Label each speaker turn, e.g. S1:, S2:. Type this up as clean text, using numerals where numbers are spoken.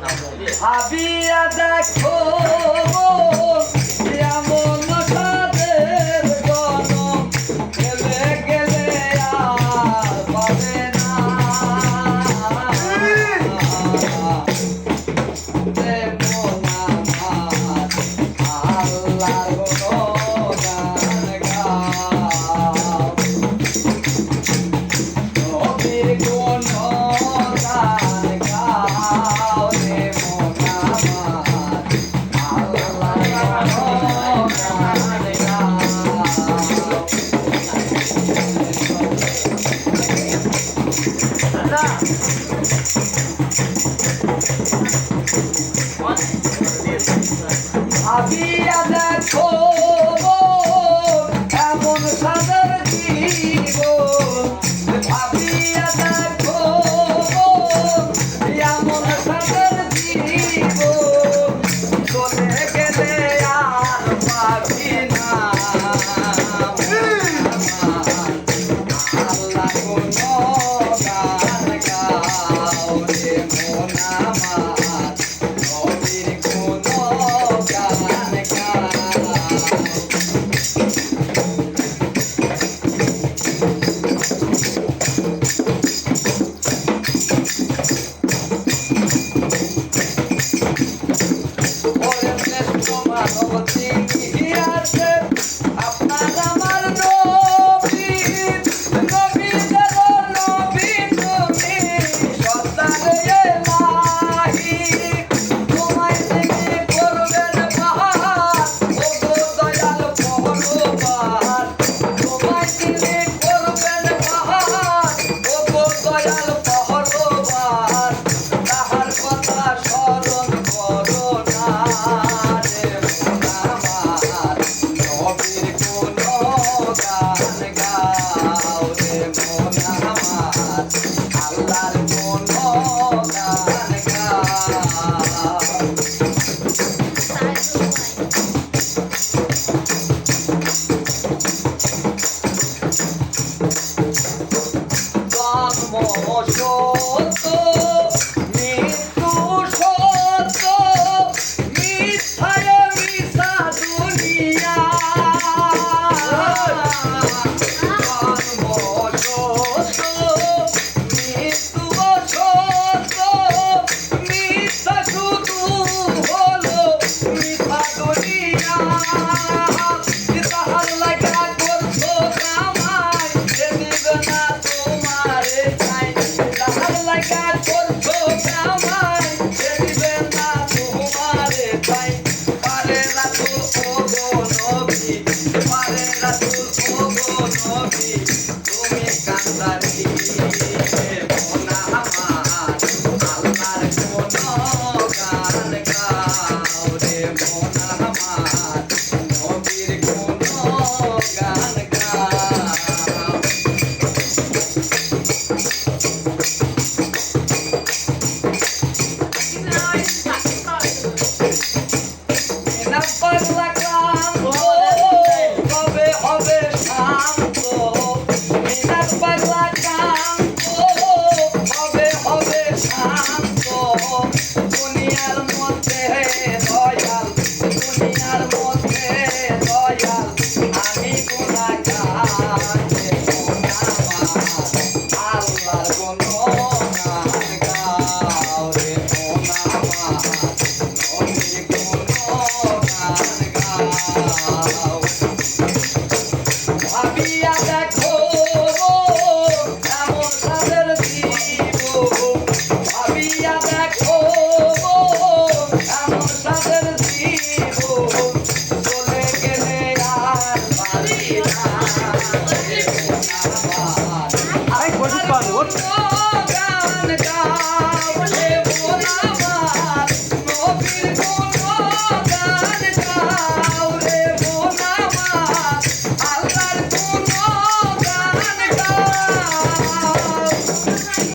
S1: ভাবিয়া দেখো এমন সাদের গনম গেলে গেলে আর পাবে না দেবো না আল্লাহর গুণগান গাও নবীর গুণগান গাও দেবো না আল্লাহর গুণগান গাও ভাবিয়া দেখো এমন সাদের জীবন ভাবিয়া দেখো এমন সাদের জীবন চলে গেলে আর পাবি না আল্লাহ গুণগান গাও রে মন আমার নবীর গুণগান গাও ওরে শ্রেষ্ঠ মানব তিনি আছে আপনার আমার নবী নবীদের নবী তুমি সত্তার এলাহি তোমায় তিনি করবেন পাহাড় ওগো দয়াল পরপার তোমায় তিনি করবেন পাহাড় ওগো দয়াল পরপার তাহার কথা স্মরণ করো না রে মন আমার নবীর গুণগান গাও রে মন আমার আল্লাহর গুণগান গাও জন্ম সত্য মৃত্যু সত্য মিথ্যায় মিশা দুনিয়া জন্ম সত্য মৃত্যু সত্য মিথ্যা শুধু হলো মিথ্যা দুনিয়া তাহার লাগা করছো কামাই সে দিবে না তোমারে চাই তাহার লাগা করছো কামাই সে দিবে না তোমারে চাই পারে রাসূল ওগো নবী পারে রাসূল ওগো নবী তুমি কান্দারি মন আমার আল্লাহর গুণগান গাও রে মন আমার নবীর গুণগান গাও না পাগলা ক্লান্ত কবে হবে শান্ত না পাগলা ক্লান্ত কবে হবে শান্ত